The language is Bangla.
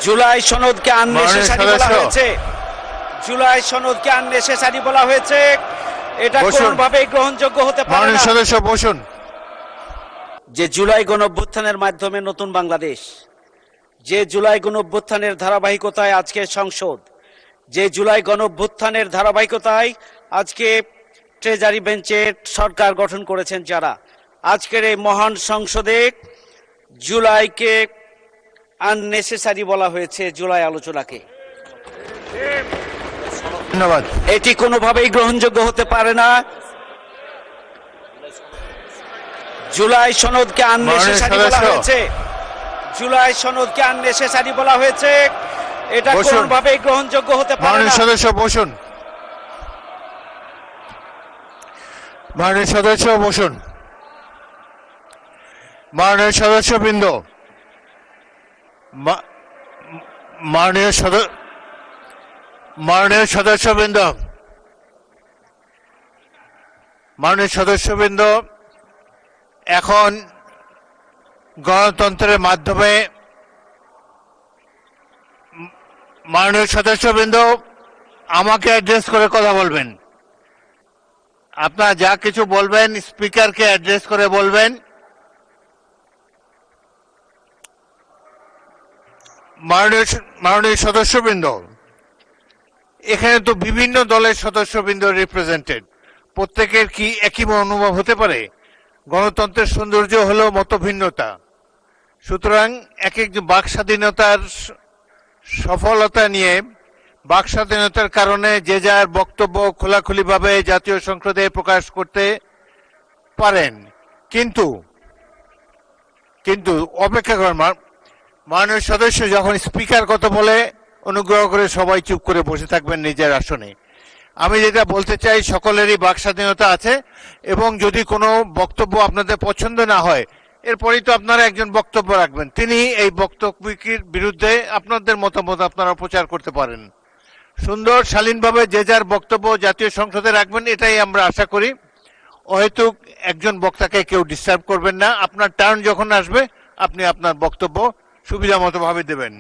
জুলাই সনদকে আননেসেসারি বলা হয়েছে, জুলাই সনদকে আননেসেসারি বলা হয়েছে। এটা কোনোভাবেই গ্রহণযোগ্য হতে পারে না। সদস্য বসুন। যে জুলাই গণঅভ্যুত্থানের মাধ্যমে নতুন বাংলাদেশ, যে জুলাই গণঅভ্যুত্থানের ধারাবাহিকতায় আজকে সংসদ, যে জুলাই গণঅভ্যুত্থানের ধারাবাহিকতায় আজকে ট্রেজারি বেঞ্চের সরকার গঠন করেছেন যারা, আজকের এই মহান সংসদে জুলাইকে আননেসেসারি বলা হয়েছে। জুলাই আলোচনাকে ধন্যবাদ। এটি কোনোভাবেই গ্রহণযোগ্য হতে পারে না। জুলাই সনদকে আননেসেসারি বলা হয়েছে, জুলাই সনদকে আননেসেসারি বলা হয়েছে। এটা কোনোভাবেই গ্রহণযোগ্য হতে পারে না। সদস্য বসুন। মাননীয় সদস্য বসুন। মাননীয় সদস্যবৃন্দ, মাননীয় সদস্যবৃন্দ, মাননীয় সদস্যবৃন্দ, এখন গণতন্ত্রের মাধ্যমে মাননীয় সদস্যবৃন্দ আমাকে অ্যাড্রেস করে কথা বলবেন। আপনারা যা কিছু বলবেন স্পিকারকে অ্যাড্রেস করে বলবেন। মাননীয় সদস্যবৃন্দ, এখানে তো বিভিন্ন দলের সদস্যবৃন্দ রিপ্রেজেন্টেড, প্রত্যেকের কি একই অনুভব হতে পারে? গণতন্ত্রের সৌন্দর্য হলো মতভিন্নতা। সুতরাং এক এক বাক স্বাধীনতার সফলতা নিয়ে, বাক স্বাধীনতার কারণে যে যার বক্তব্য খোলাখুলিভাবে জাতীয় সংসদে প্রকাশ করতে পারেন, কিন্তু অপেক্ষা করেন। মাননীয় সদস্য যখন স্পিকার কথা বলে অনুগ্রহ করে সবাই চুপ করে বসে থাকবেন নিজের আসনে। আমি যেটা বলতে চাই, সকলেরই বাক স্বাধীনতা আছে, এবং যদি কোনো বক্তব্য আপনাদের পছন্দ না হয়, এরপরেই তো আপনারা একজন বক্তব্য রাখবেন, তিনি এই বক্তব্যের বিরুদ্ধে আপনাদের মতামত আপনারা প্রচার করতে পারেন। সুন্দর শালীনভাবে যে যার বক্তব্য জাতীয় সংসদে রাখবেন, এটাই আমরা আশা করি। অহেতুক একজন বক্তাকে কেউ ডিস্টার্ব করবেন না। আপনার টার্ন যখন আসবে আপনি আপনার বক্তব্য সুবিধা মতো ভাবে দেবেন।